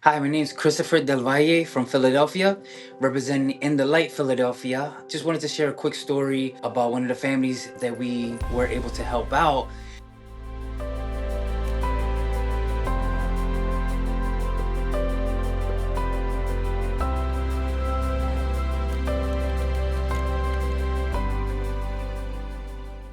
Hi, my name is Christopher Del Valle from Philadelphia, representing In the Light Philadelphia. Just wanted to share a quick story about one of the families that we were able to help out.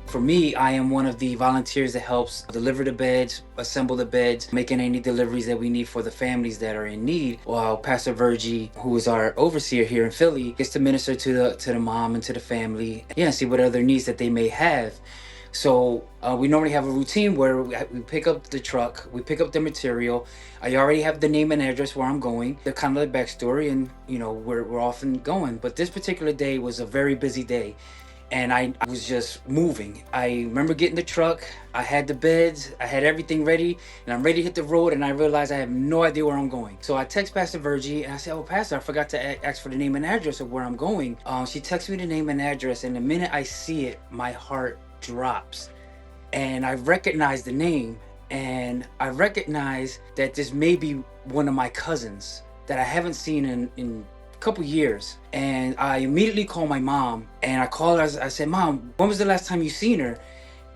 For me, I am one of the volunteers that helps deliver the beds, assemble the beds, making any deliveries that we need for the families that are in need. While Pastor Virgie, who is our overseer here in Philly, gets to minister to the mom and to the family, and see what other needs that they may have. So we normally have a routine where we pick up the truck, we pick up the material. I already have the name and address where I'm going, the kind of the backstory, and we're often going. But this particular day was a very busy day, and I was just moving. I remember getting the truck, I had the beds, I had everything ready, and I'm ready to hit the road, and I realized I have no idea where I'm going. So I text Pastor Virgie, and I said, "Oh, Pastor, I forgot to ask for the name and address of where I'm going." She texts me the name and address, and the minute I see it, my heart drops. And I recognize the name, and I recognize that this may be one of my cousins that I haven't seen in a couple years. And I immediately call my mom, and I call her. I said, "Mom, when was the last time you seen her?"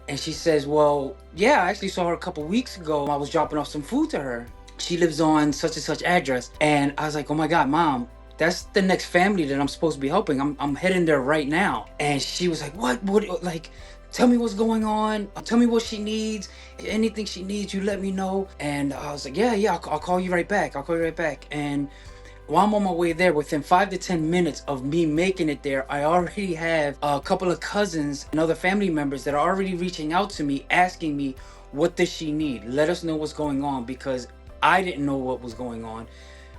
And she says, "Well, yeah, I actually saw her a couple weeks ago. I was dropping off some food to her. She lives on such and such address." And I was like, "Oh my God, Mom, that's the next family that I'm supposed to be helping. I'm heading there right now." And she was like, What, like, tell me what's going on. Tell me what she needs. Anything she needs, you let me know." And I was like, "Yeah, yeah, I'll call you right back. I'll call you right back." And while I'm on my way there, within 5 to 10 minutes of me making it there, I already have a couple of cousins and other family members that are already reaching out to me, asking me, "What does she need? Let us know what's going on," because I didn't know what was going on.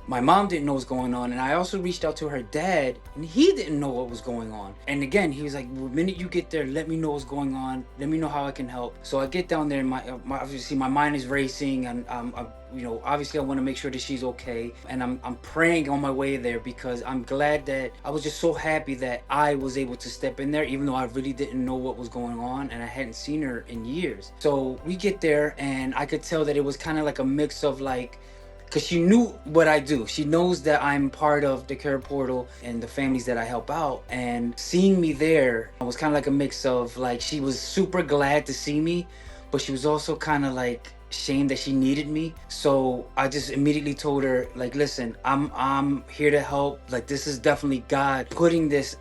My mom didn't know what's going on, and I also reached out to her dad, and he didn't know what was going on. And again, he was like, "The minute you get there, let me know what's going on. Let me know how I can help." So I get down there, and obviously my mind is racing, and obviously I want to make sure that she's okay, and I'm praying on my way there, because I'm glad that I was just so happy that I was able to step in there, even though I really didn't know what was going on, and I hadn't seen her in years. So we get there, and I could tell that it was kind of like a mix of, like, because she knew what I do. She knows that I'm part of the CarePortal and the families that I help out. And seeing me there was kind of like a mix of, like, she was super glad to see me, but she was also kind of like ashamed that she needed me. So I just immediately told her, like, "Listen, I'm here to help. Like, this is definitely God putting this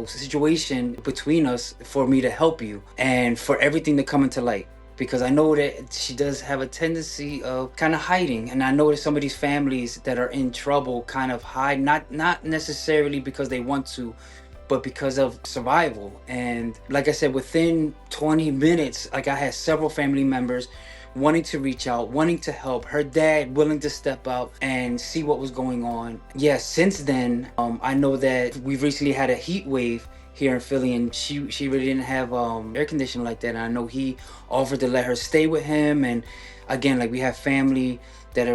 situation between us for me to help you and for everything to come into light." Because I know that she does have a tendency of kind of hiding, and I know that some of these families that are in trouble kind of hide, not necessarily because they want to, but because of survival. And like I said, within 20 minutes, like, I had several family members wanting to reach out, wanting to help, her dad willing to step out and see what was going on. Yeah, since then, I know that we've recently had a heat wave here in Philly, and she really didn't have air conditioning like that. And I know he offered to let her stay with him. And again, like, we have family that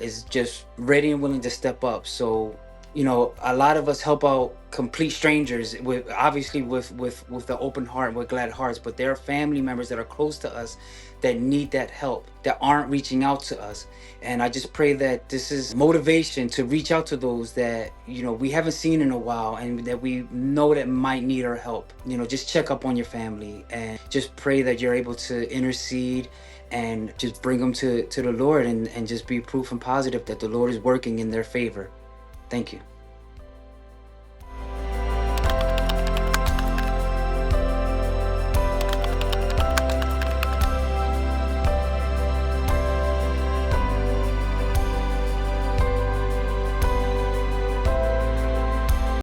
is just ready and willing to step up. So a lot of us help out complete strangers, with obviously with the open heart, with glad hearts. But there are family members that are close to us that need that help, that aren't reaching out to us. And I just pray that this is motivation to reach out to those that we haven't seen in a while, and that we know that might need our help. Just check up on your family, and just pray that you're able to intercede and just bring them to the Lord, and just be proof and positive that the Lord is working in their favor. Thank you.